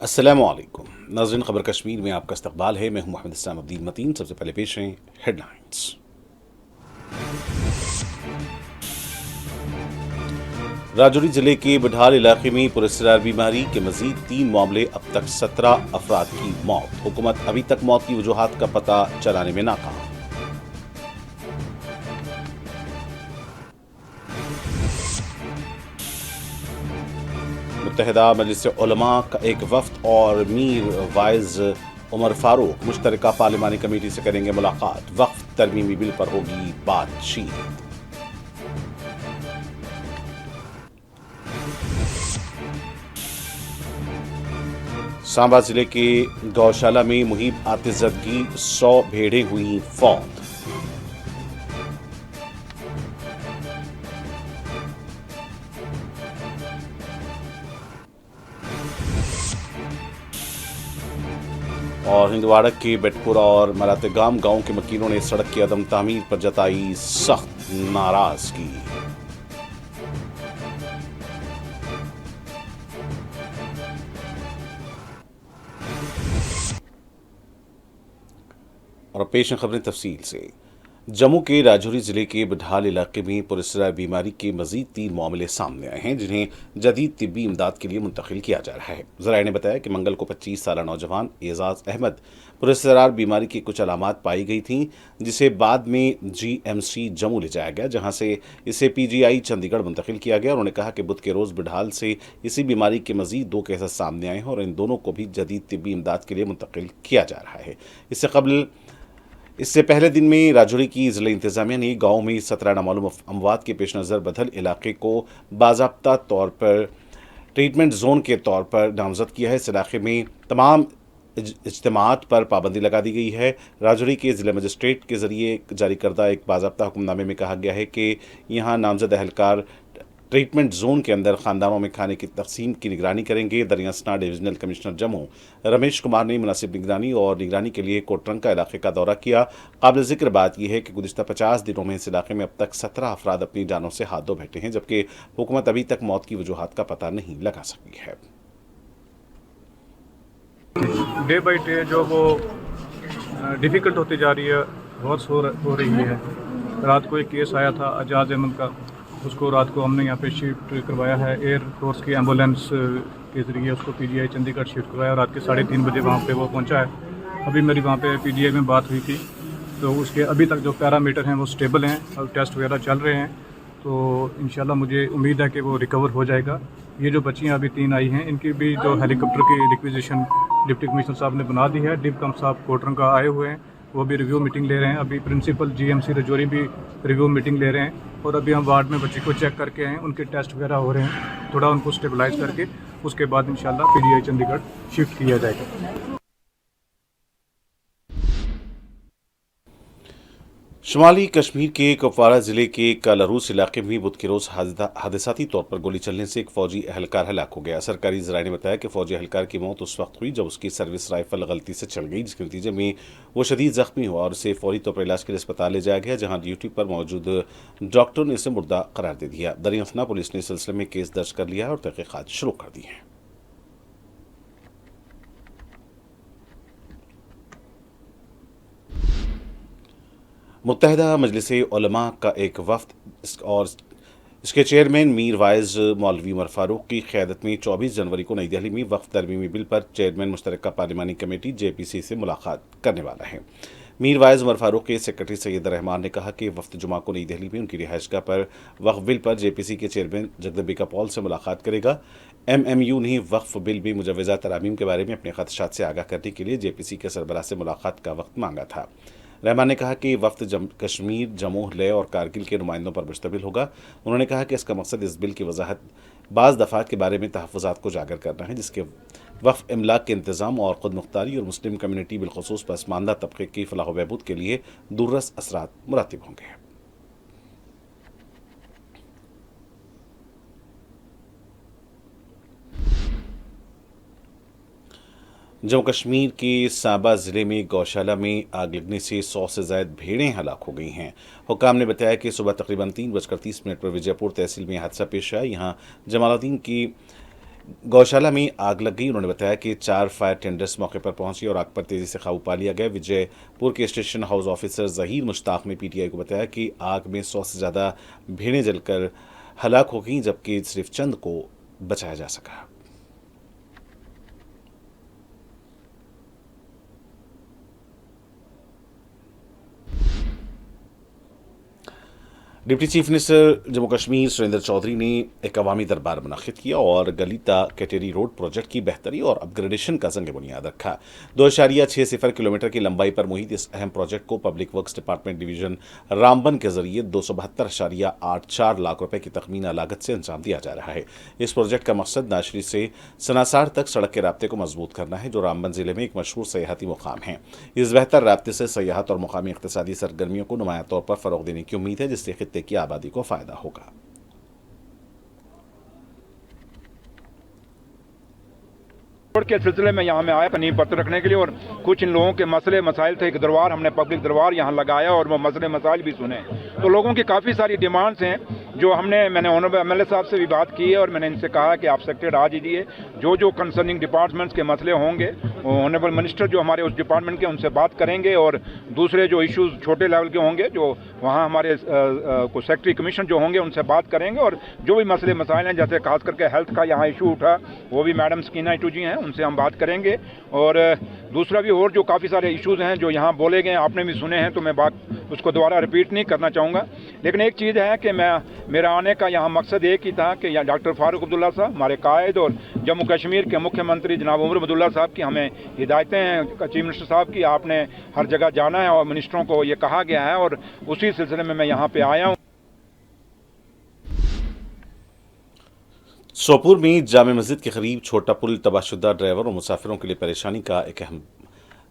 अस्सलामुअलैकुम नाज़रीन, ख़बर कश्मीर में आपका इस्तक़बाल है। मैं हूं मोहम्मद इस्लामुद्दीन मतीन। सबसे पहले पेश हैं हेडलाइंस। राजौरी जिले के बढाल इलाके में पुरस्कार बीमारी के मजीद 3 मामले, अब तक 17 अफराद की मौत। हुकूमत अभी तक मौत की वजूहात का पता चलाने में नाकाम। मुत्तहिदा मजलिस उलमा का एक वफ्द और मीर वाइज उमर फारूक मुश्तरका पार्लिमानी कमेटी से करेंगे मुलाकात। वक्फ तरमीमी बिल पर होगी बातचीत। सांबा जिले के गौशाला में मुहिब आतिशज़दगी, 100 भेड़ें हुई फौत। और हिंदवाड़ा के बेटपुरा और मरातेगाम गांव के मकीनों ने सड़क की अदम तामीर पर जताई सख्त नाराजगी। और पेश खबरें तफसील से। जम्मू के राजौरी जिले के बढाल इलाके में पुरस्कार बीमारी के मजीद 3 मामले सामने आए हैं, जिन्हें जदीद तिब्बी इमदाद के लिए मुंतकिल किया जा रहा है। ज़राए ने बताया कि मंगल को 25 साल नौजवान एजाज अहमद पुरस्कार बीमारी की कुछ अलामात पाई गई थीं, जिसे बाद में GMC जम्मू ले जाया गया, जहां से इसे PGI चंडीगढ़ मुंतकिल किया गया। उन्होंने कहा कि बुध के रोज़ बढाल से इसी बीमारी के मजीद 2 केसेस सामने आए हैं और इन दोनों को भी जदीद तिब्बी इमदाद के लिए मुंतकिल किया जा रहा है। इससे पहले दिन में राजौरी की ज़िला इंतज़ामिया ने गांव में 17 नामालूम अमवात के पेश नज़र बदल इलाके को बाज़ाब्ता तौर पर ट्रीटमेंट जोन के तौर पर नामजद किया है। इस इलाके में तमाम इज्तिमात पर पाबंदी लगा दी गई है। राजौरी के ज़िला मजिस्ट्रेट के ज़रिए जारी करदा एक बाज़ाब्ता हुक्मनामे में कहा गया है कि यहाँ नामजद अहलकार ट्रीटमेंट जोन के अंदर खानदानों में खाने की तकसीम की निगरानी करेंगे। दरियासना डिविजनल कमिश्नर जम्मू रमेश कुमार ने मुनासिब निगरानी के लिए कोटरंका इलाके का दौरा किया। काबिल जिक्र बात यह है कि गुज़िश्ता 50 दिनों में इस इलाके में अब तक 17 अफराद अपनी जानों से हाथ धो बैठे हैं, जबकि हुकूमत अभी तक मौत की वजूहात का पता नहीं लगा सकी है। डे बाई डे जो वो डिफ़िकल्ट होती जा रही है, बहुत हो रही है। रात को एक केस आया था एजाज अहमद का, उसको रात को हमने यहाँ पे शिफ्ट करवाया है। एयर फोर्स की एम्बुलेंस के ज़रिए उसको PGI चंडीगढ़ शिफ्ट करवाया। रात के 3:30 बजे वहाँ पे वो पहुँचा है। अभी मेरी वहाँ पे PGI में बात हुई थी, तो उसके अभी तक जो पैरामीटर हैं वो स्टेबल हैं और टेस्ट वगैरह चल रहे हैं। तो इंशाल्लाह मुझे उम्मीद है कि वो रिकवर हो जाएगा। ये जो बच्चियाँ अभी 3 आई हैं, इनकी भी जो हेलीकॉप्टर की रिक्विजिशन डिप्टी कमिश्नर साहब ने बना दी है। डिप्कम साहब कोटरंका आए हुए हैं, वो भी रिव्यू मीटिंग ले रहे हैं। अभी प्रिंसिपल GMC राजौरी भी रिव्यू मीटिंग ले रहे हैं। और अभी हम वार्ड में बच्चे को चेक करके आए हैं, उनके टेस्ट वगैरह हो रहे हैं, थोड़ा उनको स्टेबलाइज करके उसके बाद इंशाल्लाह PGI चंडीगढ़ शिफ्ट किया जाएगा। शुमाली कश्मीर के कुपवारा जिले के कालारूस इलाके में बुध के रोज हादसाती तौर पर गोली चलने से एक फौजी अहलकार हलाक हो गया। सरकारी ज़राए ने बताया कि फौजी अहलकार की मौत उस वक्त हुई जब उसकी सर्विस राइफल गलती से चल गई, जिसके नतीजे में वो शदीद जख्मी हुआ और उसे फौरी तौर पर इलाज के लिए अस्पताल ले जाया गया, जहाँ ड्यूटी पर मौजूद डॉक्टरों ने इसे मुर्दा करार दे दिया। दरियासना पुलिस ने इस सिलसिले में केस दर्ज कर लिया और तहकीकात शुरू कर दी है। मुत्तहिदा मजलिस उलमा का एक वफ्द और इसके चेयरमैन मीर वाइज मौलवी उमर फारूक की क़यादत में 24 जनवरी को नई दिल्ली में वक्फ तरमीमी बिल पर चेयरमैन मुश्तरका पार्लिमानी कमेटी JPC से मुलाकात करने वाला है। मीर वाइज उमर फारूक के सेक्रेटरी सैयद रहमान ने कहा कि वफ्द जुमा को नई दिल्ली में उनकी रिहाइशगाह पर वक्फ बिल पर JPC के चेयरमैन जगदम्बिका पॉल से मुलाकात करेगा। MMU ने वक्फ बिल में मुजवज़ा तरामीम के बारे में अपने खदशात से आगाह करने के लिए JPC के सरबराह से मुलाकात का वक्त मांगा था। रहमान ने कहा कि वफ्द कश्मीर, जम्मू, लेह और कारगिल के नुमाइंदों पर मुश्तमिल होगा। उन्होंने कहा कि इसका मकसद इस बिल की वजाहत बाज़ दफ़ात के बारे में तहफ़्फ़ुज़ात को उजागर करना है, जिसके वक्फ इमलाक के इंतज़ाम और ख़ुद मुख्तारी और मुस्लिम कम्यूनिटी बिलखसूस पसमानदा तबके की फ़लाह व बहबूद के लिए दूररस असरात मुरतब होंगे। जम्मू कश्मीर के सांबा ज़िले में गौशाला में आग लगने से 100 से ज़ायद भेड़ें हलाक हो गई हैं। हुक्काम ने बताया कि सुबह तकरीबन 3:30 पर विजयपुर तहसील में हादसा पेश आया। यहाँ जमालुद्दीन की गौशाला में आग लग गई। उन्होंने बताया कि 4 फायर टेंडर्स मौके पर पहुंची और आग पर तेजी से काबू पा लिया गया। विजयपुर के station house officer Zaheer Mushtaq ने पीटीआई को बताया कि आग में 100 से ज़्यादा भेड़ें जलकर हलाक हो गईं, जबकि सिर्फ चंद को बचाया जा सका। Deputy chief minister Jammu Kashmir Surendra Choudhary ने एक अवामी दरबार मुनक़िद किया और गलीता कैटेरी रोड प्रोजेक्ट की बेहतरी और अपग्रेडेशन का जंग बुनियाद रखा। 2.60 किलोमीटर की लंबाई पर मुहित इस अहम प्रोजेक्ट को public works department division Ramban के जरिए 272.84 लाख रुपए की तखमीना लागत से अंजाम दिया जा रहा है। इस प्रोजेक्ट का मकसद नाशरी से सनासार तक सड़क के राब्ते को मजबूत करना है, जो रामबन जिले में एक मशहूर सयाहती मुकाम है। इस बेहतर राब्ते से सयाहत और मुकामी इक़्तिसादी सरगर्मियों को नुमाया तौर पर फ़रोग़ देने की उम्मीद है, जिससे खित्ते की आबादी को फायदा होगा। के सिलसिले में यहाँ में आया नींव पत्थर रखने के लिए, और कुछ इन लोगों के मसले मसाइल थे। एक दरबार हमने पब्लिक दरबार यहाँ लगाया और वो मसले मसाइल भी सुने। तो लोगों की काफ़ी सारी डिमांड्स हैं जो मैंने ऑनरेबल एमएलए साहब से भी बात की है और मैंने इनसे कहा कि आप सेक्रेटरी आ दीजिए, जो कंसर्निंग डिपार्टमेंट्स के मसले होंगे ऑनरेबल मिनिस्टर जो हमारे उस डिपार्टमेंट के उनसे बात करेंगे, और दूसरे जो इश्यूज छोटे लेवल के होंगे जो वहाँ हमारे सेक्रेटरी कमीशन जो होंगे उनसे बात करेंगे, और जो भी मसले मसाइल हैं जैसे खास करके हेल्थ का यहाँ इशू उठा, वो भी मैडम स्कीना इटू जी हैं, उनसे हम बात करेंगे। और दूसरा भी और जो काफ़ी सारे इश्यूज़ हैं जो यहाँ बोले गए, आपने भी सुने हैं, तो मैं बात उसको दोबारा रिपीट नहीं करना चाहूँगा। लेकिन एक चीज़ है कि मेरा आने का यहाँ मकसद एक ही था कि डॉक्टर फारूक अब्दुल्ला साहब हमारे कायद और जम्मू कश्मीर के मुख्यमंत्री जनाब उमर अब्दुल्ला साहब की हमें हिदायतें हैं चीफ मिनिस्टर साहब की, आपने हर जगह जाना है और मिनिस्टरों को ये कहा गया है, और उसी सिलसिले में मैं यहाँ पे आया हूँ। सोपुर में जामे मस्जिद के करीब छोटा पुल तबाहशुदा ड्राइवर और मुसाफिरों के लिए परेशानी का एक अहम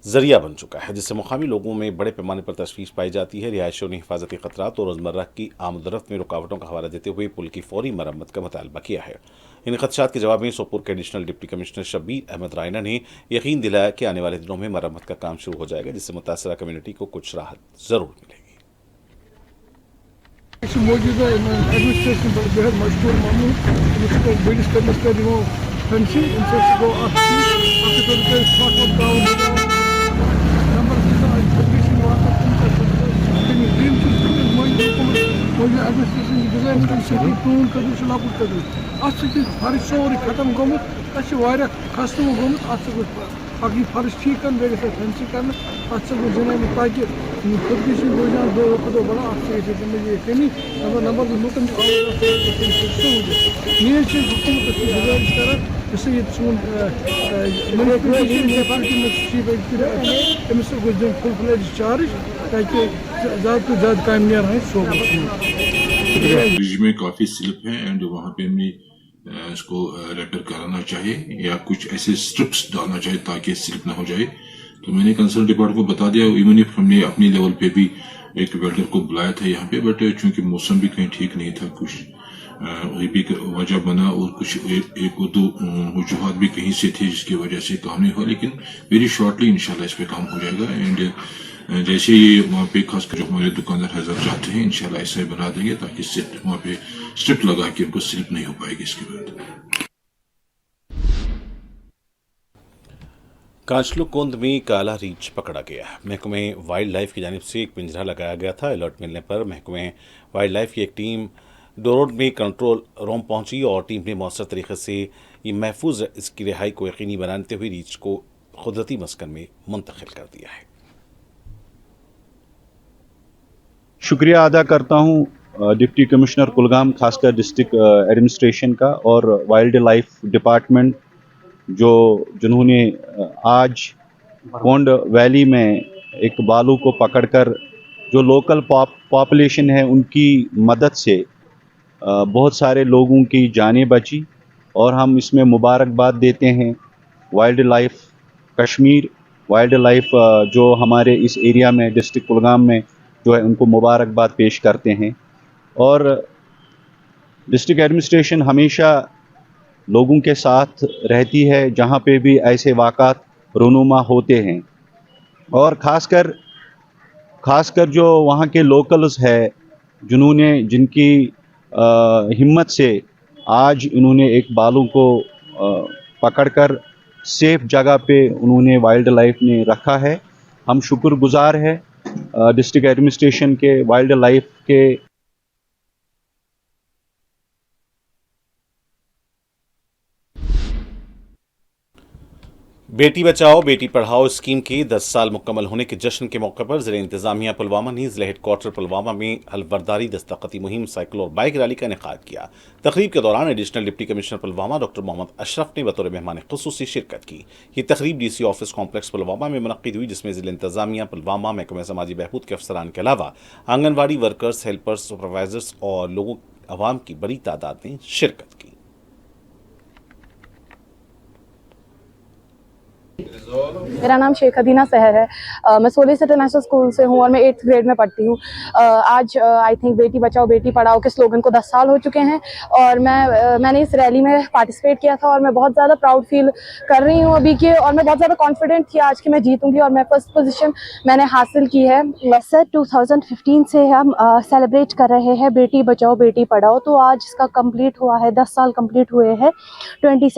जरिया बन चुका है, जिससे मुकामी लोगों में बड़े पैमाने पर तशवीश पाई जाती है। रिहायशियों ने हिफाजती खतरात और रोजमर्रा की आमदरफ्त में रुकावटों का हवाला देते हुए पुल की फौरी मरम्मत का मुतालबा किया है। इन खदशात के जवाब में सोपुर के additional deputy commissioner Shabbir Ahmad Raina ने यकीन दिलाया कि आने वाले दिनों में मरम्मत का काम शुरू हो जाएगा, जिससे मुतासरा कम्युनिटी को कुछ राहत जरूर मिलेगी। मौजूदा एडमिनिस्ट्रेशन पर बेहद मशहूर मामूल जिसको बड़िस करने का दिनों फंसी इनसे को फर्श सोरे खत्म गोमुत खस्तम गोमुत अगर फर्श ठीक कर फैंसी कर जनाब ताकि खुदकशी रोजान दो खुदो बड़ा कमी नंबर लूकन हुकूमत गुजारिश कर सोन अमिस फुल फ्लेज चार्ज ताकि ज़्यादा तो ज़्यादा काम में काफ़ी स्लिप है एंड वहाँ पे हमें इसको रेपेयर कराना चाहिए या कुछ ऐसे स्ट्रिप्स डालना चाहिए ताकि स्लिप ना हो जाए। तो मैंने कंसर्न डिपार्टमेंट को बता दिया, इवन इफ हमने अपनी लेवल पे भी एक वेल्डर को बुलाया था यहाँ पे, बट चूंकि मौसम भी कहीं ठीक नहीं था, कुछ ये भी वजह बना और कुछ एक दो वजूहत भी कहीं से थे जिसकी वजह से काम नहीं हुआ, लेकिन वेरी शॉर्टली इंशाल्लाह इस पे काम हो जाएगा। एंड जैसे ये वहाँ पे खासकर जो हमारे दुकानदार हजरत चाहते हैं इंशाल्लाह ऐसा ही बना देंगे ताकि वहाँ पे स्ट्रिप लगा के उनको स्लिप नहीं हो पाएगी। इसके बाद कांचलुकुंद में काला रीछ पकड़ा गया। महकमे वाइल्ड लाइफ की जानिब से एक पिंजरा लगाया गया था। अलर्ट मिलने पर महकमे वाइल्ड लाइफ की एक टीम डोरोड में कंट्रोल रूम पहुंची और टीम ने मौसर तरीके से ये महफूज इसकी रिहाई को यकीनी बनाते हुए रीछ को कुदरती मस्कन में मुंतकिल कर दिया है। शुक्रिया अदा करता हूँ डिप्टी कमिश्नर कुलगाम खासकर डिस्ट्रिक्ट एडमिनिस्ट्रेशन का और वाइल्ड लाइफ डिपार्टमेंट जिन्होंने आज कोंड वैली में एक बालू को पकड़कर जो लोकल पॉपुलेशन है उनकी मदद से बहुत सारे लोगों की जानें बची, और हम इसमें मुबारकबाद देते हैं wild life Kashmir, wild life जो हमारे इस एरिया में डिस्ट्रिक्ट कुलगाम में जो है उनको मुबारकबाद पेश करते हैं। और डिस्ट्रिक्ट एडमिनिस्ट्रेशन हमेशा लोगों के साथ रहती है जहाँ पे भी ऐसे वाक़ात रूनुमा होते हैं, और ख़ासकर जो वहाँ के लोकल्स है जिनकी हिम्मत से आज इन्होंने एक बालू को पकड़कर सेफ जगह पे उन्होंने वाइल्ड लाइफ ने रखा है। हम शुक्रगुजार है डिस्ट्रिक्ट एडमिनिस्ट्रेशन के, वाइल्ड लाइफ के। बेटी बचाओ बेटी पढ़ाओ स्कीम के 10 साल मुकम्मल होने के जश्न के मौके पर जिले इंतजामिया पुलवामा ने जिले हेडक्वार्टर पुलवामा में हल्फबरदारी दस्तखती मुहिम, साइकिल और बाइक रैली का इनेकाद किया। तकरीब के दौरान additional deputy commissioner Pulwama doctor Mohammad Ashraf ने बतौर मेहमान खुसूसी शिरकत की। ये तकरीब डीसी ऑफिस कॉम्प्लेक्स पुलवामा में मुनक्किद हुई, जिसमें जिले इंतजामिया पुलवामा, महकमा समाजी बहबूद के अफसरान के अलावा आंगनबाड़ी वर्कर्स, हेल्पर्स, सुपरवाइजर्स और लोगों अवाम की बड़ी तादाद ने शिरकत की। मेरा नाम शेख हदीना सहर है। मैं सोलिस इंटरनेशनल स्कूल से हूँ और मैं 8th ग्रेड में पढ़ती हूँ। आज आई थिंक बेटी बचाओ बेटी पढ़ाओ के स्लोगन को 10 साल हो चुके हैं और मैंने इस रैली में पार्टिसिपेट किया था और मैं बहुत ज़्यादा प्राउड फील कर रही हूँ अभी के, और मैं बहुत ज़्यादा कॉन्फिडेंट थी आज कि मैं जीतूंगी और मैं फर्स्ट पोजीशन मैंने हासिल की है। सर 2015 से हम सेलिब्रेट कर रहे हैं बेटी बचाओ बेटी पढ़ाओ, तो आज इसका कंप्लीट हुआ है, 10 साल कंप्लीट हुए हैं। 22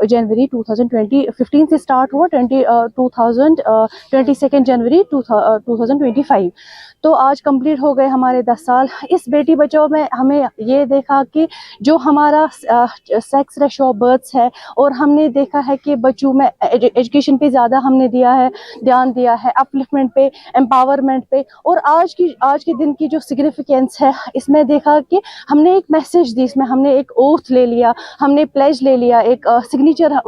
जनवरी 2015 से स्टार्ट हुआ, 22 जनवरी 2025, तो आज कंप्लीट हो गए हमारे 10 साल। इस बेटी बचाओ में हमें ये देखा कि जो हमारा सेक्स रेशो ऑफ बर्थ्स है, और हमने देखा है कि बच्चों में एजुकेशन पे ज़्यादा हमने ध्यान दिया है, अपलिफ्टमेंट पे, एम्पावरमेंट पे। और आज के दिन की जो सिग्निफिकेंस है, इसमें देखा कि हमने एक मैसेज दी, इसमें हमने एक ओथ ले लिया, हमने प्लेज ले लिया, एक सिग्नेचर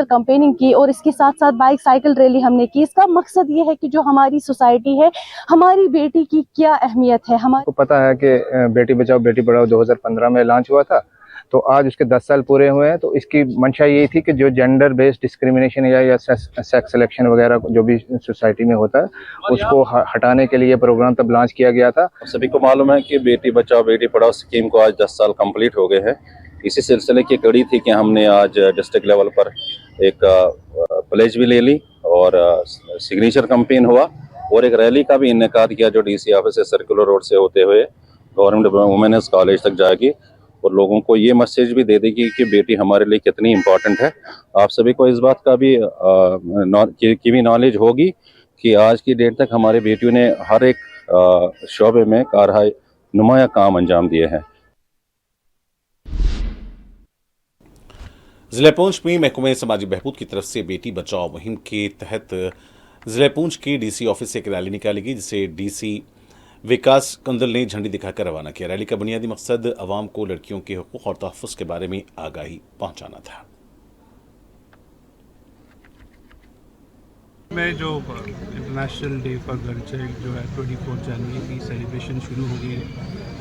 कैंपेनिंग की, और इसके साथ साथ बाइक साइकिल रैली हमने की। इसका मकसद ये है कि जो हमारी सोसाइटी है, हमारी बेटी की क्या अहमियत है। हमारे को पता है कि बेटी बचाओ बेटी पढ़ाओ 2015 में लॉन्च हुआ था, तो आज उसके 10 साल पूरे हुए हैं। तो इसकी मंशा यही थी कि जो जेंडर बेस्ड डिस्क्रिमिनेशन या सेक्स सिलेक्शन वगैरह जो भी सोसाइटी में होता है, उसको हटाने के लिए प्रोग्राम तब लॉन्च किया गया था। सभी को मालूम है कि बेटी बचाओ बेटी पढ़ाओ स्कीम को आज 10 साल कंप्लीट हो गए हैं। इसी सिलसिले की कड़ी थी कि हमने आज डिस्ट्रिक्ट लेवल पर एक प्लेज भी ले ली और सिग्नेचर कैंपेन हुआ और एक रैली का भी इनेकाद किया, जो डीसी ऑफिस से सर्कुलर रोड से होते हुए गवर्नमेंट वुमेन्स कॉलेज तक जाएगी और लोगों को ये मैसेज भी दे देगी कि बेटी हमारे लिए कितनी इम्पोर्टेंट है। आप सभी को इस बात का भी की नॉलेज होगी कि आज की डेट तक हमारी बेटियों ने हर एक शोबे में नुमाया काम अंजाम दिए हैं। जिला पुंछ में महकमा समाजी बहबूद की तरफ से बेटी बचाओ मुहिम के तहत जिला पुंछ के डीसी ऑफिस से एक रैली निकाली गई, जिसे डीसी विकास कंदल ने झंडी दिखाकर रवाना किया। रैली का बुनियादी मकसद आवाम को लड़कियों के हुकूक और तहफ़्फ़ुज़ के बारे में आगाही पहुंचाना था। में जो international day for girl child जो है 24 जनवरी की सेलिब्रेशन शुरू हो गई है,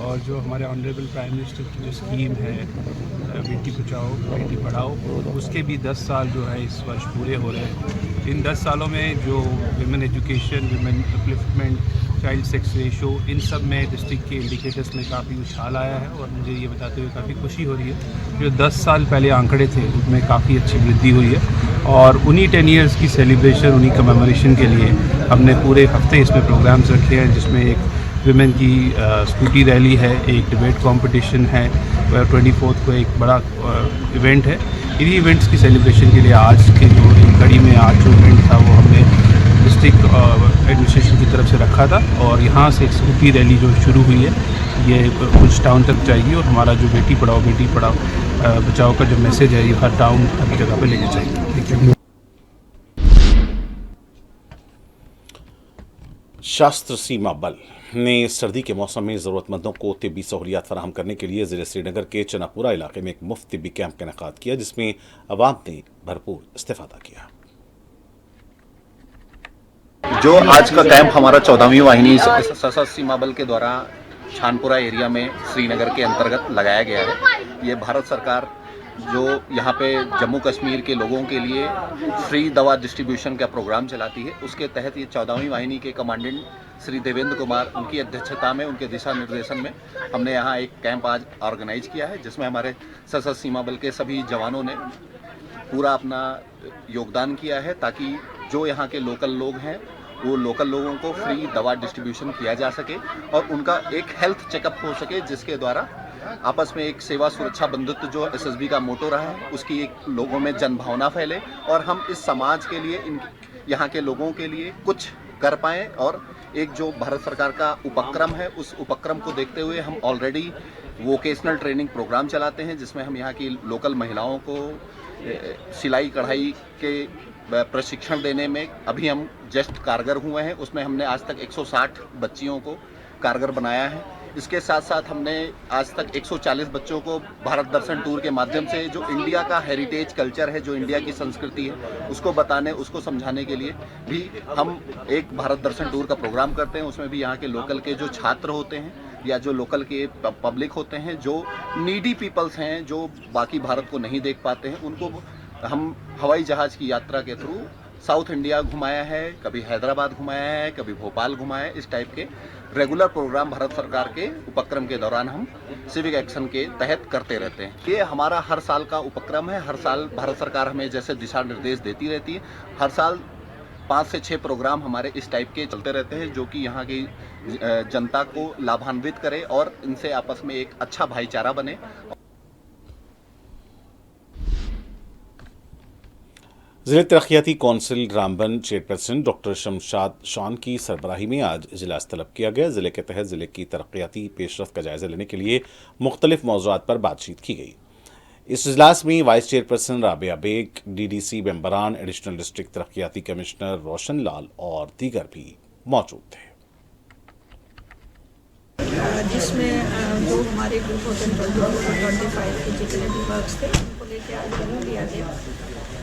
और जो हमारे ऑनरेबल प्राइम मिनिस्टर की जो स्कीम है बेटी बचाओ बेटी पढ़ाओ, उसके भी 10 साल जो है इस वर्ष पूरे हो रहे हैं। इन 10 सालों में जो women education, women upliftment, child sex ratio, इन सब में डिस्ट्रिक्ट के इंडिकेटर्स में काफ़ी उछाल आया है, और मुझे ये बताते हुए काफ़ी खुशी हो रही है जो 10 साल पहले आंकड़े थे उनमें काफ़ी अच्छी वृद्धि हुई है। और उन्हीं 10 ईयर्स की सेलिब्रेशन, उन्हीं कमेमोरेशन के लिए हमने पूरे हफ्ते इसमें प्रोग्राम्स रखे हैं, जिसमें एक विमेन की स्कूटी रैली है, एक डिबेट कंपटीशन है, 24 को एक बड़ा इवेंट है। इन्हीं इवेंट्स की सेलिब्रेशन के लिए आज के जो कड़ी में आज जो इवेंट था वो हमने डिस्ट्रिक्ट एडमिनिस्ट्रेशन की तरफ से रखा था, और यहाँ से एक स्कूटी रैली जो शुरू हुई है ये कुछ टाउन तक जाएगी, और हमारा जो बेटी पढ़ाओ बचाओ का जो मैसेज है ये हर टाउन हर जगह पे लेके जाएगी। ठीक है। शास्त्र सीमा बल ने सर्दी के मौसम में ज़रूरतमंदों को तिब्बी सहूलियात फराहम करने के लिए ज़िले श्रीनगर के चनापुरा इलाके में एक मुफ्त तिब्बी कैंप का इनेकाद किया, जिसमें अवाम ने भरपूर इस्तेफादा किया। जो आज का कैंप हमारा 14वीं वाहिनी सशस्त्र सीमा बल के द्वारा छानपुरा एरिया में श्रीनगर के अंतर्गत लगाया गया है। ये भारत सरकार जो यहाँ पे जम्मू कश्मीर के लोगों के लिए फ्री दवा डिस्ट्रीब्यूशन का प्रोग्राम चलाती है, उसके तहत ये 14वीं वाहिनी के कमांडेंट श्री देवेंद्र कुमार, उनकी अध्यक्षता में, उनके दिशा निर्देशन में हमने यहाँ एक कैंप आज ऑर्गेनाइज किया है, जिसमें हमारे सशस्त्र सीमा बल के सभी जवानों ने पूरा अपना योगदान किया है, ताकि जो यहाँ के लोकल लोग हैं वो लोकल लोगों को फ्री दवा डिस्ट्रीब्यूशन किया जा सके और उनका एक हेल्थ चेकअप हो सके, जिसके द्वारा आपस में एक सेवा सुरक्षा बंधुत्व जो एसएसबी का मोटो रहा है उसकी एक लोगों में जन भावना फैले और हम इस समाज के लिए यहाँ के लोगों के लिए कुछ कर पाएँ। और एक जो भारत सरकार का उपक्रम है उस उपक्रम को देखते हुए हम ऑलरेडी वोकेशनल ट्रेनिंग प्रोग्राम चलाते हैं जिसमें हम यहाँ की लोकल महिलाओं को सिलाई कढ़ाई के प्रशिक्षण देने में अभी हम जस्ट कारगर हुए हैं। उसमें हमने आज तक 160 बच्चियों को कारगर बनाया है। इसके साथ साथ हमने आज तक 140 बच्चों को भारत दर्शन टूर के माध्यम से जो इंडिया का हेरिटेज कल्चर है, जो इंडिया की संस्कृति है, उसको बताने, उसको समझाने के लिए भी हम एक भारत दर्शन टूर का प्रोग्राम करते हैं। उसमें भी यहाँ के लोकल के जो छात्र होते हैं या जो लोकल के पब्लिक होते हैं, जो नीडी पीपल्स हैं, जो बाकी भारत को नहीं देख पाते हैं, उनको हम हवाई जहाज़ की यात्रा के थ्रू साउथ इंडिया घुमाया है, कभी हैदराबाद घुमाया है, कभी भोपाल घुमाया है। इस टाइप के रेगुलर प्रोग्राम भारत सरकार के उपक्रम के दौरान हम सिविक एक्शन के तहत करते रहते हैं। ये हमारा हर साल का उपक्रम है। हर साल भारत सरकार हमें जैसे दिशा निर्देश देती रहती है, हर साल 5 से 6 प्रोग्राम हमारे इस टाइप के चलते रहते हैं जो कि यहाँ की जनता को लाभान्वित करे और इनसे आपस में एक अच्छा भाईचारा बने। जिला तरक्याती council Ramban chairperson doctor Shamshad Shan की सरबराही में आज इजलास तलब किया गया। जिले के तहत जिले की तरक्याती पेशरफ्त का जायजा लेने के लिए मुख्तलिफ मौज़ूआत पर बातचीत की गई। इस इजलास में vice chairperson Rabia Beg, DDC मेंबरान, एडिशनल डिस्ट्रिक्ट तरक्याती कमिश्नर रोशन लाल और दीगर भी मौजूद थे, जिसमें जो हमारे 2025 के जितने भी वर्क्स थे उनको लेके आज रिव्यू लिया गया,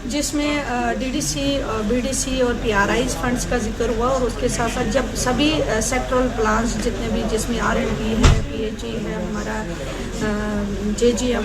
जिसमें डीडीसी, बीडीसी और पीआरआईज फंड्स का जिक्र हुआ और उसके साथ साथ जब सभी सेक्टरल प्लान्स जितने भी जिसमें आरएंडबी है, पीएचई है, हमारा जेजीएम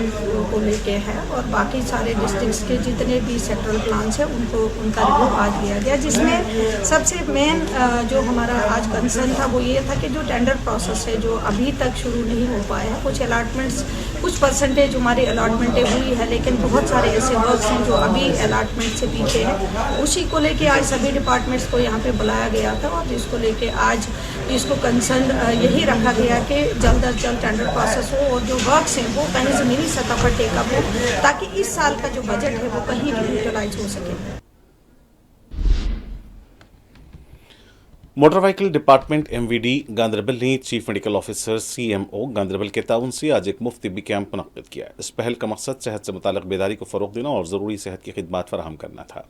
को लेके है और बाकी सारे डिस्ट्रिक्ट्स के जितने भी सेक्टरल प्लान्स हैं उनको उनका रिव्यू आज लिया गया, जिसमें सबसे मेन जो हमारा आज कंसर्न था वो ये था कि जो टेंडर प्रोसेस है जो अभी तक शुरू नहीं हो पाया है, कुछ अलॉटमेंट्स, कुछ परसेंटेज हमारी अलॉटमेंटें हुई है लेकिन बहुत सारे ऐसे वर्क्स हैं जो अभी अलॉटमेंट से पीछे है। उसी को लेके आज सभी डिपार्टमेंट्स को यहाँ पे बुलाया गया था और जिसको लेके आज इसको कंसर्न यही रखा गया कि जल्द अज जल्द टेंडर प्रोसेस हो और जो वर्क्स हैं वो कहीं ज़मीनी सतह पर टेकअप हो ताकि इस साल का जो बजट है वो कहीं भी यूटिलाइज हो सके। Motor vehicle department MVD Ganderbal ने chief medical officer CMO Ganderbal के ताउन से आज एक मुफ्त तिब्बी कैंप मुनक्किद किया। इस पहल का मकसद सेहत से मुताल्लिक बेदारी को फ़रोग़ देना और ज़रूरी सेहत की खिदमात फराहम करना था।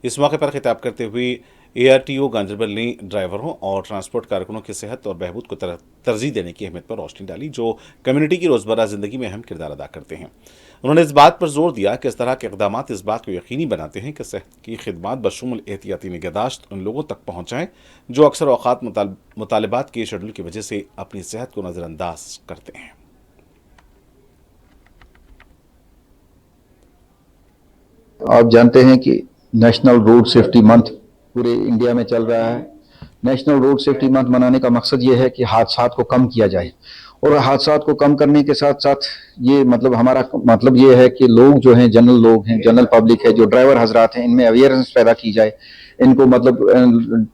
इस मौके पर खिताब करते हुए एआरटीओ गांधरबल ने ड्राइवरों और ट्रांसपोर्ट कारकुनों की सेहत और बहबूद को तरजीह देने की अहमियत पर रोशनी डाली जो कम्युनिटी की रोज़मर्रा ज़िंदगी में अहम किरदार अदा करते हैं। उन्होंने इस बात पर जोर दिया कि इस तरह के इक़दाम इस बात को यकीनी बनाते हैं कि सेहत की खिदमात बशमूल एहतियाती निगहदाश्त उन लोगों तक पहुँचाएँ जो अक्सर औक़ात मुतालबात के शेड्यूल की वजह से अपनी सेहत को नज़रअंदाज करते हैं। आप जानते हैं कि नेशनल रोड सेफ्टी मंथ पूरे इंडिया में चल रहा है। नेशनल रोड सेफ्टी मंथ मनाने का मकसद ये है कि हादसात को कम किया जाए और हादसात को कम करने के साथ साथ ये मतलब हमारा मतलब ये है कि लोग जो हैं, जनरल लोग हैं, जनरल पब्लिक है, जो ड्राइवर हजरात हैं, इनमें अवेयरनेस पैदा की जाए, इनको मतलब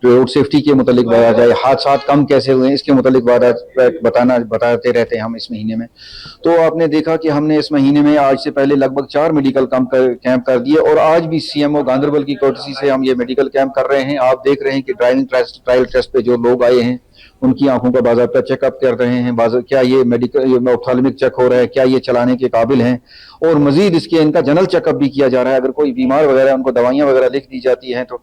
रोड सेफ्टी के मुतालिक बताया जाए, हादसात कम कैसे हुए इसके मुतालिक बताते रहते हैं हम इस महीने में। तो आपने देखा कि हमने इस महीने में आज से पहले लगभग 4 मेडिकल कैंप कर दिए और आज भी सीएमओ गांधरबल की कोर्टसी से हम ये मेडिकल कैंप कर रहे हैं। आप देख रहे हैं कि ड्राइविंग ट्रायल टेस्ट पे जो लोग आए हैं उनकी आंखों का बाज़ाब्ता चेकअप कर रहे हैं, क्या ये मेडिकल ऑप्थाल्मिक चेक हो रहा है, क्या ये चलाने के काबिल हैं, और मजीद इसके इनका जनरल चेकअप भी किया जा रहा है। अगर कोई बीमार वगैरह उनको दवाइयाँ वगैरह लिख दी जाती हैं तो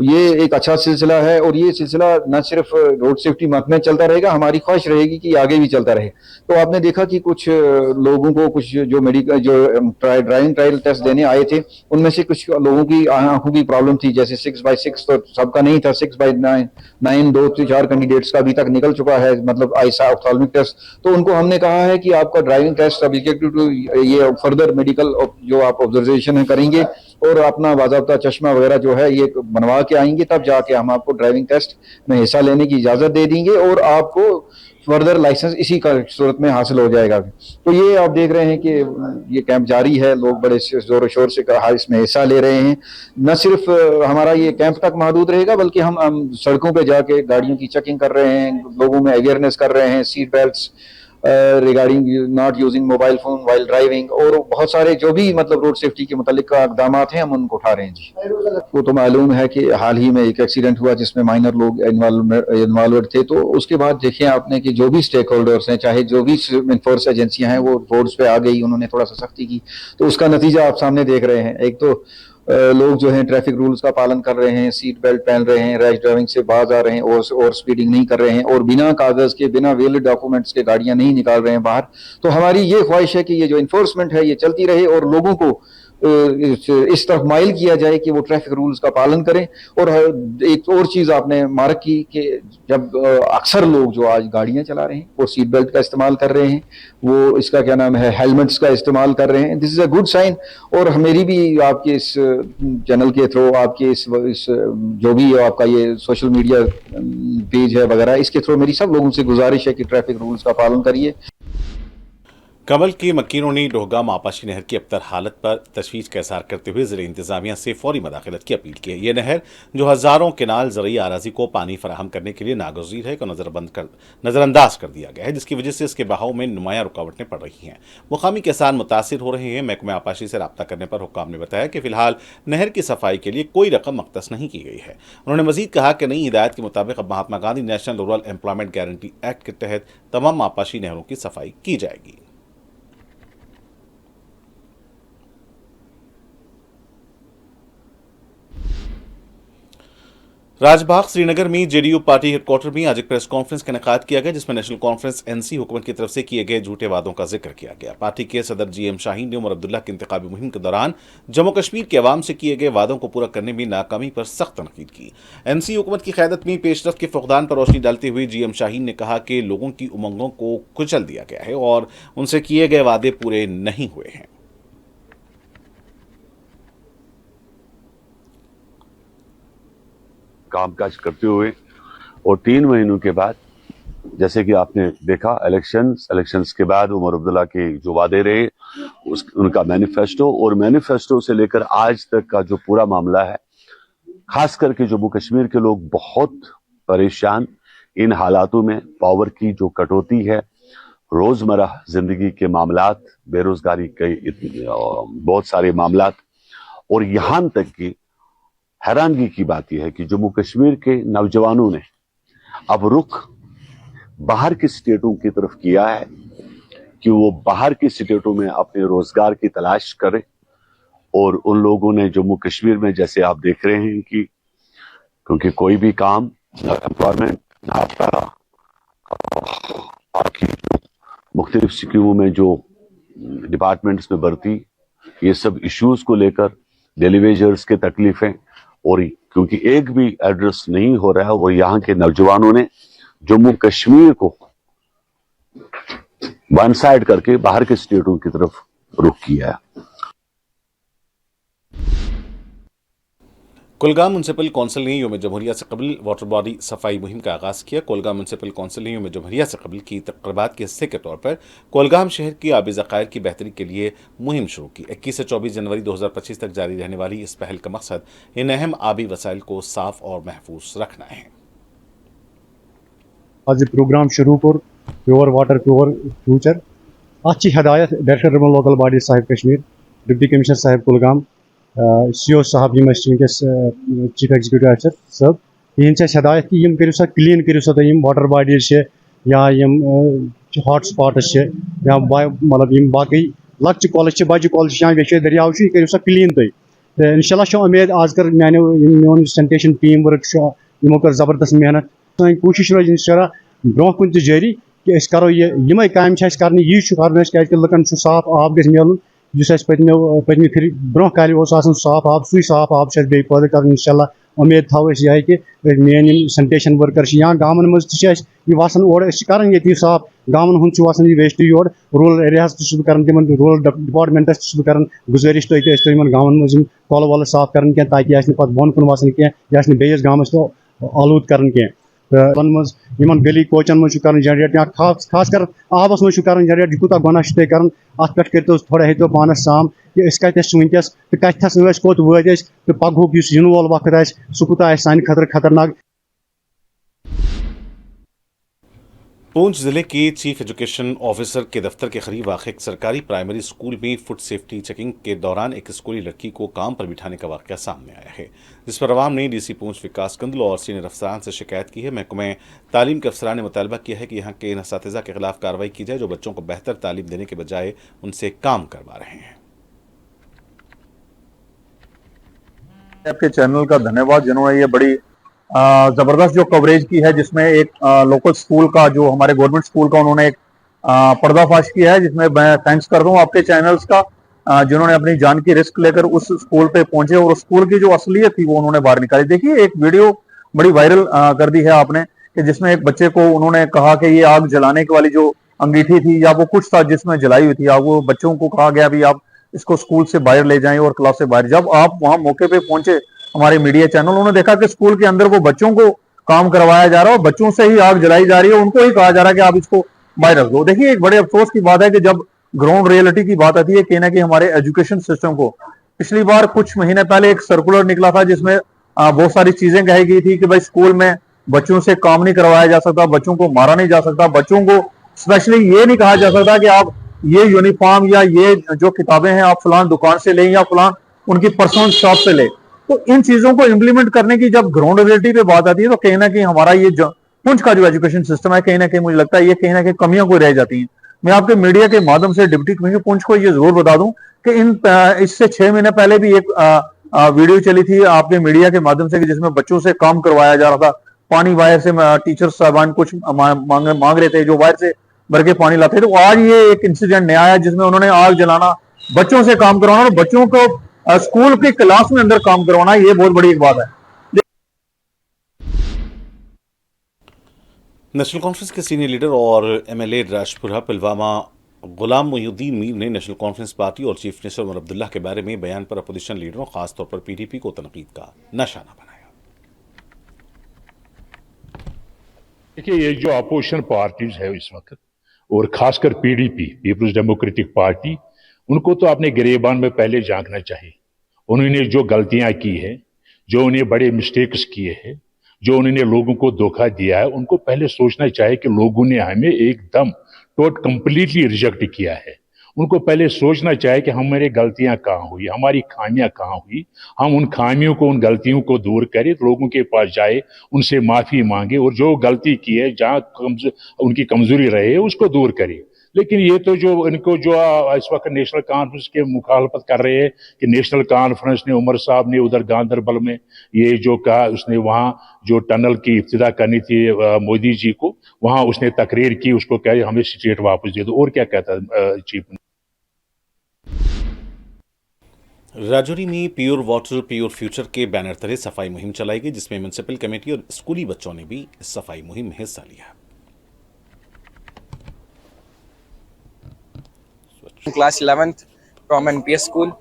ये एक अच्छा सिलसिला है और ये सिलसिला न सिर्फ रोड सेफ्टी मंथ में चलता रहेगा, हमारी ख्वाहिश रहेगी कि आगे भी चलता रहे। तो आपने देखा कि कुछ लोगों को कुछ जो मेडिकल जो ड्राइविंग ट्रायल टेस्ट देने आए थे उनमें से कुछ लोगों की आंखों की प्रॉब्लम थी, जैसे 6/6 तो सबका नहीं था, 6/9 2 से 4 कैंडिडेट्स का अभी तक निकल चुका है, मतलब आईसा ऑप्थाल्मिक टेस्ट। तो उनको हमने कहा है कि आपका ड्राइविंग टेस्ट सब्जेक्ट टू ये फर्दर मेडिकल जो आप ऑब्जर्वेशन करेंगे और अपना बाज़ाब्ता चश्मा वगैरह जो है ये बनवा के आएंगे, तब जाके हम आपको ड्राइविंग टेस्ट में हिस्सा लेने की इजाज़त दे देंगे और आपको फर्दर लाइसेंस इसी का सूरत में हासिल हो जाएगा। तो ये आप देख रहे हैं कि ये कैंप जारी है, लोग बड़े जोर शोर से इसमें हिस्सा ले रहे हैं। न सिर्फ हमारा ये कैंप तक महदूद रहेगा बल्कि हम सड़कों पे जाके गाड़ियों की चेकिंग कर रहे हैं, लोगों में अवेयरनेस कर रहे हैं, seat belts regarding not using mobile phone while driving, और बहुत सारे जो भी मतलब रोड सेफ्टी के मुतालिक इकदाम हैं हम उनको उठा रहे हैं जी। वो तो मालूम है कि हाल ही में एक एक्सीडेंट हुआ जिसमें माइनर लोग इन्वॉल्व थे, तो उसके बाद देखें आपने कि जो भी स्टेक होल्डर्स हैं, चाहे जो भी फोर्स एजेंसियां हैं, वो रोड्स पे आ गई, उन्होंने थोड़ा सा सख्ती की, तो उसका नतीजा आप सामने देख रहे हैं। एक तो लोग जो हैं ट्रैफिक रूल्स का पालन कर रहे हैं, सीट बेल्ट पहन रहे हैं, रैश ड्राइविंग से बाज आ रहे हैं और स्पीडिंग नहीं कर रहे हैं, और बिना कागज के, बिना वैलिड डॉक्यूमेंट्स के गाड़ियां नहीं निकाल रहे हैं बाहर। तो हमारी ये ख्वाहिश है कि ये जो इन्फोर्समेंट है ये चलती रहे और लोगों को इस तरफ माइल किया जाए कि वो ट्रैफिक रूल्स का पालन करें। और एक और चीज आपने मार्क की कि जब अक्सर लोग जो आज गाड़ियां चला रहे हैं वो सीट बेल्ट का इस्तेमाल कर रहे हैं, वो इसका क्या नाम है, हेलमेट्स का इस्तेमाल कर रहे हैं, this is a good sign. और मेरी भी आपके इस चैनल के थ्रू, आपके इस जो भी आपका ये सोशल मीडिया पेज है वगैरह, इसके थ्रू मेरी सब लोगों से गुजारिश है कि ट्रैफिक रूल्स का पालन करिए। कमल के मकीनों ने डोहगाम आपाशी नहर की अबतर हालत पर तशवीश का इज़हार करते हुए ज़िले इंतजामिया से फौरी मदाखलत की अपील की है। यह नहर जो हज़ारों केनाल ज़रई आराजी को पानी फराहम करने के लिए नागज़ीर है, को नज़रअंदाज कर दिया गया है, जिसकी वजह से इसके बहाव में नुमायां रुकावटें पड़ रही हैं। मुकामी किसान मुतासिर हो रहे हैं। महकमा आपाशी से रब्ता करने पर हुक्काम ने बताया कि फिलहाल नहर की सफाई के लिए कोई रकम मख्तस नहीं की गई है। उन्होंने मजीद कहा कि नई हिदायत के मुताबिक अब Mahatma Gandhi national rural employment guarantee act के तहत तमाम आपाशी नहरों की सफाई की जाएगी। राजबाग श्रीनगर में जेडीयू पार्टी हेडक्वार्टर में आज एक प्रेस कॉन्फ्रेंस का इनेकाद किया गया, जिसमें नेशनल कॉन्फ्रेंस एनसी हुकूमत की तरफ से किए गए झूठे वादों का जिक्र किया गया। पार्टी के सदर जीएम शाहीन ने उमर अब्दुल्ला की इंतखाबी मुहिम के दौरान जम्मू कश्मीर के अवाम से किए गए वादों को पूरा करने में नाकामी पर सख्त तनकीद की। एनसी हुकूमत की क़यादत में पेशरफ्त के फुक़दान पर रोशनी डालते हुए जीएम शाहीन ने कहा कि लोगों की उमंगों को कुचल दिया गया है और उनसे किए गए वादे पूरे नहीं हुए हैं। कामकाज करते हुए और 3 महीनों के बाद, जैसे कि आपने देखा, इलेक्शंस के बाद उमर अब्दुल्ला के जो वादे रहे, उनका मैनिफेस्टो और मैनिफेस्टो से लेकर आज तक का जो पूरा मामला है, खास करके जम्मू कश्मीर के लोग बहुत परेशान इन हालातों में। पावर की जो कटौती है, रोजमर्रा जिंदगी के मामलात, बेरोजगारी के बहुत सारे मामलात, और यहां तक कि हैरानगी की बात यह है कि जम्मू कश्मीर के नौजवानों ने अब रुख बाहर की स्टेटों की तरफ किया है कि वो बाहर की स्टेटों में अपने रोजगार की तलाश करें। और उन लोगों ने जम्मू कश्मीर में, जैसे आप देख रहे हैं कि क्योंकि कोई भी काम, एम्प्लॉयमेंट, बाकी मुख्तलिफ स्कीमों में जो डिपार्टमेंट्स में भर्ती, ये सब इश्यूज को लेकर डेली वेजर्स के तकलीफें, और क्योंकि एक भी एड्रेस नहीं हो रहा है, वो यहाँ के नौजवानों ने जम्मू कश्मीर को वन साइड करके बाहर के स्टेटों की तरफ रुख किया है। कुलगाम म्यूनसिपल कौंसिल ने यौम जमहूरिया से कबल वाटर बॉडी सफाई मुहिम का आगाज़ किया। कुलगाम म्यूनसिपल कौंसिल ने यौम जमहूरिया से कबल की तकरीबात के हिस्से के तौर पर कुलगाम शहर की आबी ज़खायर की बेहतरी के लिए मुहिम शुरू की। 21 से 24 जनवरी 2025 तक जारी रहने वाली इस पहल का मकसद इन अहम आबी वसाइल को साफ और महफूज रखना है। आज प्रोग्राम शुरू कर प्योर वाटर प्योर फ्यूचर अच्छी हदायत director Rimmel local body Sahib Kashmir, deputy commissioner Sahib Kulgam, CO साहब यम वनकस चीफ एग्जीक्यूटिव ऑफिसर सब इहंद हदायत कि यम करियो सा क्लीन करियो सा तुम वाटर बॉडीज या यम हॉट स्पॉट्स या मतलब यम बाकी लक्चि कॉलेज बज्जि कॉलेज या वे दरियाव करियो सा क्लीन तुम। इंशाल्लाह उम्मीद आज कर मोन सैनिटेशन टीम वर्क यमो कर जबरदस्त मेहनत। सी कोशिश रोज इंशाल्लाह ब्रोह कुन जारी कि करो यम काम कर क्या लुकन साफ आब गि मिलन जिस पत्म फिर ब्रोह कल साफ आब सू साफ आब बे पैदा कर। इंशाल्लाह उम्मीद थो यह कि मेन सैनिटेशन वर्कर या गामन मज वसान और कर साफ गामन हूँ वसान वेस्ट योर रूरल एरियाज कर रूरल डिपार्टमेंटस कर गुजारिश तुम गामन मज कल वल साफ कर ताकि बोन कुन वसान कह बेस गामस आलूद कर इन गली कोचन मज कर जनरेट या खास कर आबस मज कर जनरेट कूत गुना कर अत पे कर थोड़ा हेतो पानस साम कि कतस वनकस तो कतस कोत वत तो पगहुक इन वोल वक्त सह कूत सान खतर खतरनाक। पुंछ जिले के चीफ एजुकेशन ऑफिसर के दफ्तर के करीब वाक़ एक सरकारी प्राइमरी स्कूल में फूड सेफ्टी चेकिंग के दौरान एक स्कूली लड़की को काम पर बिठाने का वाक़या सामने आया है, जिस पर अवाम ने डीसी पुंछ विकास कंदल और सीनियर अफसरान से शिकायत की है। महकमे तालीम के अफसरान ने मुतालबा किया है कि यहाँ के इन असातिज़ा के खिलाफ कार्रवाई की जाए जो बच्चों को बेहतर तालीम देने के बजाय उनसे काम करवा रहे हैं। आपके चैनल का धन्यवाद जिन्होंने ये बड़ी जबरदस्त जो कवरेज की है, जिसमें एक लोकल स्कूल का जो हमारे गवर्नमेंट स्कूल का उन्होंने एक पर्दाफाश किया है, जिसमें मैं थैंक्स करता हूँ आपके चैनल्स का, जिन्होंने अपनी जान की रिस्क लेकर उस स्कूल पे पहुंचे और उस स्कूल की जो असलियत थी वो उन्होंने बाहर निकाली। देखिए, एक वीडियो बड़ी वायरल कर दी है आपने कि जिसमें एक बच्चे को उन्होंने कहा कि ये आग जलाने की वाली जो अंगीठी थी या वो कुछ था जिसमें जलाई हुई थी, आप वो बच्चों को कहा गया भी आप इसको स्कूल से बाहर ले जाएं और क्लास से बाहर। जब आप वहां मौके पे पहुंचे हमारे मीडिया चैनल, उन्होंने देखा कि स्कूल के अंदर वो बच्चों को काम करवाया जा रहा है और बच्चों से ही आग जलाई जा रही है, उनको ही कहा जा रहा है कि आप इसको बाहर रख दो। देखिए, एक बड़े अफसोस की बात है कि जब ग्राउंड रियलिटी की बात आती है कहीं ना कहीं हमारे एजुकेशन सिस्टम को, पिछली बार कुछ महीने पहले एक सर्कुलर निकला था जिसमें बहुत सारी चीजें कही गई थी कि भाई स्कूल में बच्चों से काम नहीं करवाया जा सकता, बच्चों को मारा नहीं जा सकता, बच्चों को स्पेशली ये नहीं कहा जा सकता कि आप ये यूनिफॉर्म या ये जो किताबें हैं आप फलान दुकान से लें या फलान उनकी पर्सनल शॉप से लें। तो इन चीजों को इंप्लीमेंट करने की जब ग्राउंड रियलिटी पे बात आती है तो कहीं ना कहीं हमारा ये पुंछ का जो एजुकेशन सिस्टम है, कहीं ना कहीं मुझे लगता है ये कहीं ना कहीं कमियां कोई रह जाती हैं। मैं आपके मीडिया के माध्यम से डिप्टी कमिश्नर पुंछ को ये जरूर बता दूं कि इससे 6 महीने पहले भी एक वीडियो चली थी आपके मीडिया के माध्यम से कि जिसमें बच्चों से काम करवाया जा रहा था। पानी वायर से टीचर साहबान कुछ मांग रहे थे जो वायर से भर के पानी लाते थे। तो आज ये एक इंसिडेंट नया आया जिसमें उन्होंने आग जलाना, बच्चों से काम करवाना और बच्चों को स्कूल के क्लास में अंदर काम करवाना, ये बहुत बड़ी एक बात है। नेशनल कॉन्फ्रेंस के सीनियर लीडर और एमएलए राजपुरा पुलवामा गुलाम मोहिउद्दीन मीर ने नेशनल कॉन्फ्रेंस पार्टी और चीफ मिनिस्टर उमर अब्दुल्ला के बारे में बयान पर अपोजिशन लीडरों खासतौर पर पीडीपी को तनकीद का निशाना बनाया। देखिए, ये जो अपोजिशन पार्टीज है इस वक्त और खासकर पीडीपी, पीपल्स डेमोक्रेटिक पार्टी, उनको तो अपने गिरेबान में पहले झांकना चाहिए। उन्होंने जो गलतियां की है, जो उन्हें बड़े मिस्टेक्स किए हैं, जो उन्होंने लोगों को धोखा दिया है, उनको पहले सोचना चाहिए कि लोगों ने हमें एकदम कंप्लीटली रिजेक्ट किया है। उनको पहले सोचना चाहिए कि हमारी गलतियां कहाँ हुई, हमारी खामियां कहाँ हुई, हम उन खामियों को, उन गलतियों को दूर करें, लोगों के पास जाए, उनसे माफी मांगे और जो गलती की है, जहाँ उनकी कमजोरी रहे उसको दूर करें। लेकिन ये तो जो इनको जो इस वक्त नेशनल कॉन्फ्रेंस के मुखालफत कर रहे हैं कि नेशनल कॉन्फ्रेंस ने, उमर साहब ने उधर गांधरबल में ये जो कहा, उसने वहाँ जो टनल की इब्तिदा करनी थी मोदी जी को, वहाँ उसने तकरीर की, उसको कहे हमें स्टेट वापस दे दो। और क्या कहता चीफ। राजौरी में प्योर वाटर प्योर फ्यूचर के बैनर तले सफाई मुहिम चलाई गई, जिसमें म्युनिसिपल कमेटी और स्कूली बच्चों ने भी इस सफाई मुहिम में हिस्सा लिया। Class 11th from NPS school.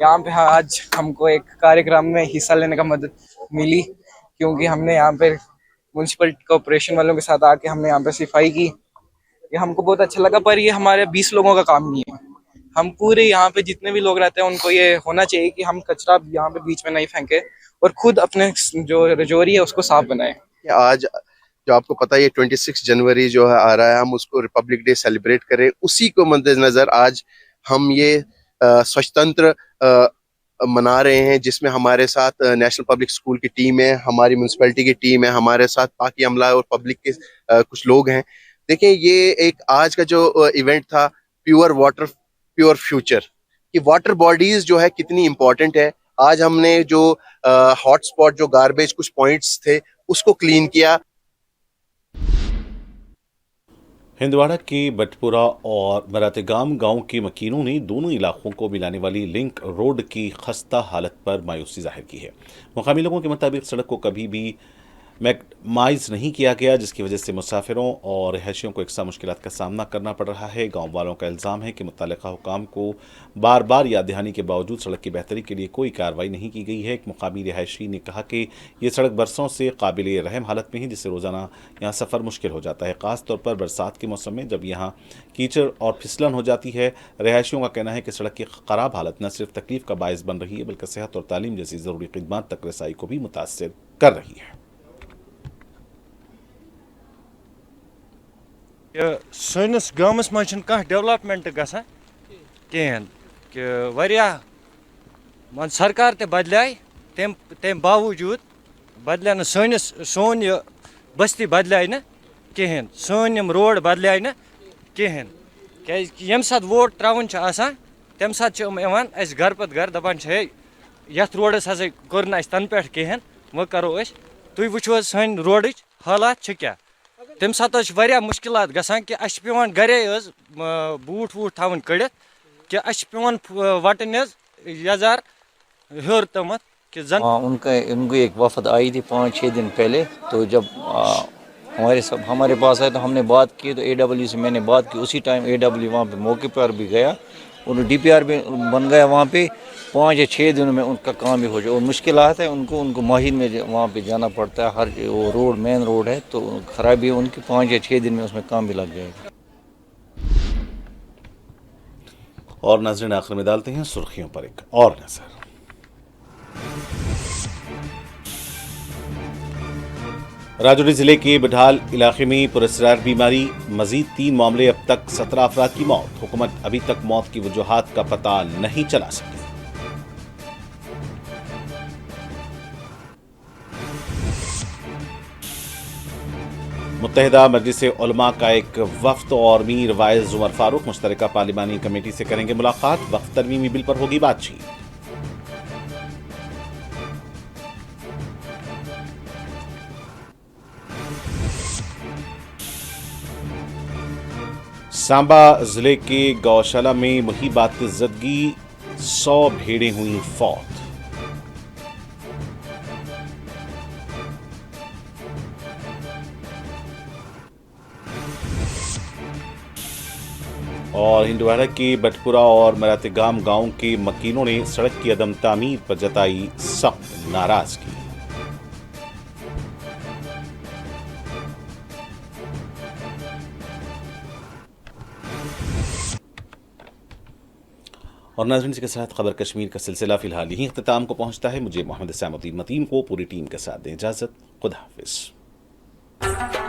यहाँ पे आज हमको एक कार्यक्रम में हिस्सा लेने का मदद मिली, क्योंकि हमने यहाँ पे म्यूनसिपल कॉर्पोरेशन वालों के साथ आके हमने यहाँ पे सफाई की। ये हमको बहुत अच्छा लगा, पर ये हमारे 20 लोगों का काम नहीं है। हम पूरे यहाँ पे जितने भी लोग रहते हैं उनको ये होना चाहिए कि हम कचरा यहाँ पे बीच में नहीं फेंके और खुद अपने जो रजौरी है उसको साफ बनाए। आज जो आपको पता है 26 जनवरी जो है आ रहा है, हम उसको रिपब्लिक डे सेलिब्रेट करें। उसी को मद्देनजर आज हम ये स्वतंत्र मना रहे हैं, जिसमें हमारे साथ नेशनल पब्लिक स्कूल की टीम है, हमारी म्यूनसिपैलिटी की टीम है, हमारे साथ बाकी अमला और पब्लिक के कुछ लोग हैं। देखें, ये एक आज का जो इवेंट था प्योर वाटर प्योर फ्यूचर, कि वाटर बॉडीज जो है कितनी इंपॉर्टेंट है। आज हमने जो हॉटस्पॉट जो गार्बेज कुछ पॉइंट्स थे उसको क्लीन किया। हिंदवाड़ा के बटपुरा और मरातेगाम गांव के मकीनों ने दोनों इलाकों को मिलाने वाली लिंक रोड की खस्ता हालत पर मायूसी जाहिर की है। मुकामी लोगों के मुताबिक सड़क को कभी भी मैक्सिमाइज नहीं किया गया, जिसकी वजह से मुसाफिरों और रिहायशियों को एकसा मुश्किलात का सामना करना पड़ रहा है। गांव वालों का इल्ज़ाम है कि मुत्तल्लिका हुकाम को बार बार याद दहानी के बावजूद सड़क की बेहतरी के लिए कोई कार्रवाई नहीं की गई है। एक मुकामी रिहायशी ने कहा कि ये सड़क बरसों से काबिल रहम हालत में है, जिससे रोज़ाना यहाँ सफ़र मुश्किल हो जाता है, ख़ास तौर पर बरसात के मौसम में जब यहाँ कीचड़ और फिसलन हो जाती है। रिहायशियों का कहना है कि सड़क की ख़राब हालत न सिर्फ तकलीफ का बायस बन रही है, बल्कि सेहत और तालीम जैसी ज़रूरी खिदमात तक रसाई को भी मुतासिर कर रही है। सानिस गामस मज कह डेवलपमेंट गसान कहें कि वारियाह मान सरकार ते बदलाय तम बावजूद बदल न सोन यह बस्ती बदलाय न कहें सोन यम रोड बदलाय न कहें क्या यम सात वोट त्रावन तम सात घर पत घर दपान यथ रोडस हसा कोर न तन पे कहें वो करो तुम वो सन रोड हालात क्या तम सात मुश्किलात गसान कि पे गरे बूट वूट थवन कड़ित कि पे वटन यजार हर तमत कि जन उनको एक वफद आई थी 5-6 दिन पहले। तो जब हमारे पास आए तो हमने बात की, तो AW से मैंने बात की। उसी टाइम AW वहाँ पे मौके पर भी गया और DPR भी बन गया वहाँ पे। 5 या 6 दिनों में उनका काम भी हो जाए। और मुश्किलात है उनको माहिर में वहाँ पे जाना पड़ता है। हर वो रोड मेन रोड है तो खराबी है उनकी। 5 या 6 दिन में उसमें काम भी लग जाएगा। और नाज़रीन आखिर में डालते हैं सुर्खियों पर एक और नजर। राजौरी जिले के बढाल इलाके में पुरस्कार बीमारी, मजीद 3 मामले, अब तक 17 अफराद की मौत। हुकूमत अभी तक मौत की वजूहात का पता नहीं चला सकी। मुत्तहिदा मजलिस उलमा का एक वफ्द और मीर वाइज उमर फारूक मुश्तरका पार्लिमानी कमेटी से करेंगे मुलाकात। वक्फ तरमीमी बिल पर होगी बातचीत। सांबा जिले के गौशाला में मुहीबात ज़दगी, 100 भेड़ें हुई फौत। और हिंदवाड़ा के बटपुरा और मरातेगाम गांव के मकीनों ने सड़क की अदम तामीर पर जताई सख्त नाराजगी। और नाज़रीन, इसके साथ खबर कश्मीर का सिलसिला फिलहाल यहीं इख्तिताम को पहुंचता है। मुझे मोहम्मद सैमुद्दीन मतीम को पूरी टीम के साथ दें इजाज़त। खुदा हाफिज़।